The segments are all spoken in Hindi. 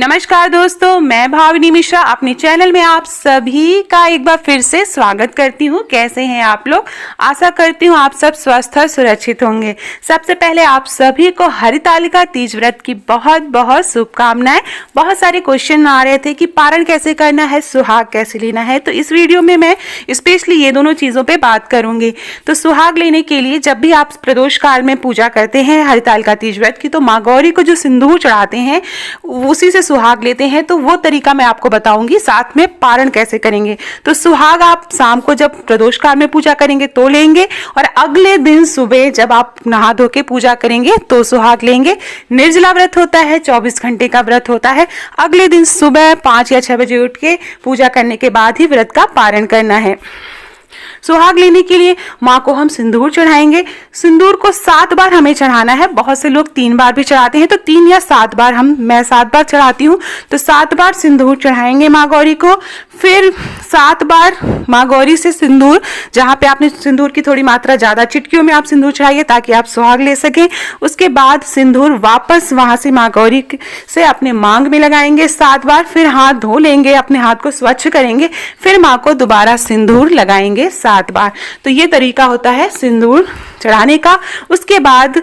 नमस्कार दोस्तों, मैं भावनी मिश्रा अपने चैनल में आप सभी का एक बार फिर से स्वागत करती हूँ। कैसे हैं आप लोग? आशा करती हूँ आप सब स्वस्थ और सुरक्षित होंगे। सबसे पहले आप सभी को हरितालिका तीज व्रत की बहुत बहुत शुभकामनाएं। बहुत सारे क्वेश्चन आ रहे थे कि पारण कैसे करना है, सुहाग कैसे लेना है, तो इस वीडियो में मैं स्पेशली ये दोनों चीज़ों पर बात करूँगी। तो सुहाग लेने के लिए जब भी आप प्रदोष काल में पूजा करते हैं हरितालिका तीज व्रत की, तो माँ गौरी को जो सिंदूर चढ़ाते हैं उसी से सुहाग लेते हैं। तो वो तरीका मैं आपको बताऊंगी, साथ में पारण कैसे करेंगे। तो सुहाग आप शाम को जब प्रदोष काल में पूजा करेंगे तो लेंगे, और अगले दिन सुबह जब आप नहा धो के पूजा करेंगे तो सुहाग लेंगे। निर्जला व्रत होता है, 24 घंटे का व्रत होता है। अगले दिन सुबह 5 या 6 बजे उठ के पूजा करने के बाद ही व्रत का पारण करना है। सुहाग लेने के लिए माँ को हम सिंदूर चढ़ाएंगे। सिंदूर को 7 बार हमें चढ़ाना है। बहुत से लोग 3 बार भी चढ़ाते हैं, तो 3 या 7 बार मैं 7 बार चढ़ाती हूँ। तो 7 बार सिंदूर चढ़ाएंगे माँ गौरी को। फिर 7 बार माँ गौरी से सिंदूर, जहाँ पे आपने सिंदूर की थोड़ी मात्रा ज़्यादा, चिटकियों में आप सिंदूर चढ़ाइए ताकि आप सुहाग ले सकें। उसके बाद सिंदूर वापस वहाँ से माँ गौरी से अपने मांग में लगाएंगे 7 बार। फिर हाथ धो लेंगे, अपने हाथ को स्वच्छ करेंगे, फिर माँ को दोबारा सिंदूर लगाएंगे 7 बार। तो ये तरीका होता है सिंदूर चढ़ाने का। उसके बाद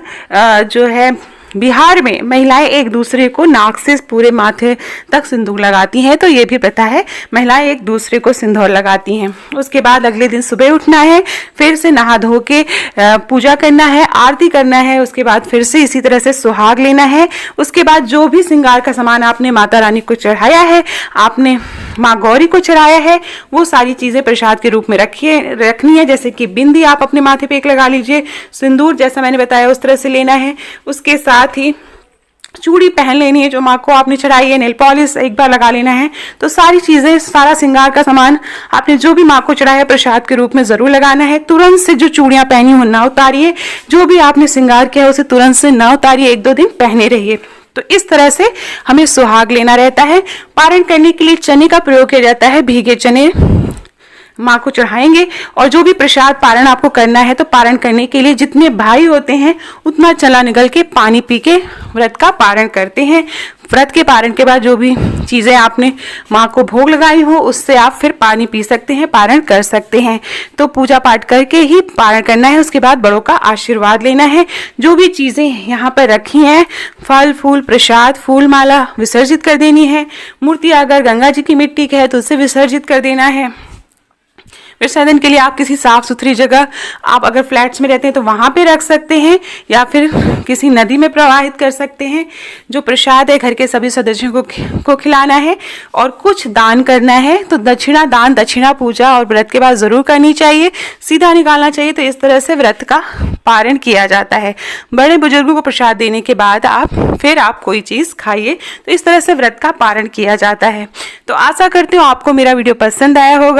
जो है बिहार में महिलाएं एक दूसरे को नाक से पूरे माथे तक सिंदूर लगाती हैं। तो ये भी पता है, महिलाएं एक दूसरे को सिंदूर लगाती हैं। उसके बाद अगले दिन सुबह उठना है, फिर से नहा धो के पूजा करना है, आरती करना है। उसके बाद फिर से इसी तरह से सुहाग लेना है। उसके बाद जो भी श्रृंगार का सामान आपने माता रानी को चढ़ाया है, आपने माँ गौरी को चढ़ाया है, वो सारी चीज़ें प्रसाद के रूप में रखनी है। जैसे कि बिंदी आप अपने माथे पे एक लगा लीजिए, सिंदूर जैसा मैंने बताया उस तरह से लेना है। उसके साथ ही चूड़ी पहन लेनी है जो माँ को आपने चढ़ाई है, नेल पॉलिश एक बार लगा लेना है। तो सारी चीज़ें, सारा श्रृंगार का सामान आपने जो भी माँ को चढ़ाया प्रसाद के रूप में ज़रूर लगाना है। तुरंत से जो चूड़ियाँ पहनी हो ना उतारिए, जो भी आपने श्रृंगार किया है उसे तुरंत से ना उतारिए, 1-2 दिन पहने रहिए। तो इस तरह से हमें सुहाग लेना रहता है। पारण करने के लिए चने का प्रयोग किया जाता है। भीगे चने माँ को चढ़ाएंगे, और जो भी प्रसाद पारण आपको करना है, तो पारण करने के लिए जितने भाई होते हैं उतना चला निगल के पानी पी के व्रत का पारण करते हैं। व्रत के पारण के बाद जो भी चीज़ें आपने माँ को भोग लगाई हो उससे आप फिर पानी पी सकते हैं, पारण कर सकते हैं। तो पूजा पाठ करके ही पारण करना है। उसके बाद बड़ों का आशीर्वाद लेना है। जो भी चीज़ें यहाँ पर रखी हैं, फल फूल प्रसाद, फूल माला विसर्जित कर देनी है। मूर्ति अगर गंगा जी की मिट्टी की है तो उसे विसर्जित कर देना है। विसर्जन के लिए आप किसी साफ सुथरी जगह, आप अगर फ्लैट्स में रहते हैं तो वहाँ पे रख सकते हैं, या फिर किसी नदी में प्रवाहित कर सकते हैं। जो प्रसाद है घर के सभी सदस्यों को खिलाना है, और कुछ दान करना है। तो दक्षिणा दान, दक्षिणा पूजा और व्रत के बाद ज़रूर करनी चाहिए, सीधा निकालना चाहिए। तो इस तरह से व्रत का पारण किया जाता है। बड़े बुजुर्गों को प्रसाद देने के बाद फिर आप कोई चीज़ खाइए। तो इस तरह से व्रत का पारण किया जाता है। तो आशा करती हूँ आपको मेरा वीडियो पसंद आया होगा।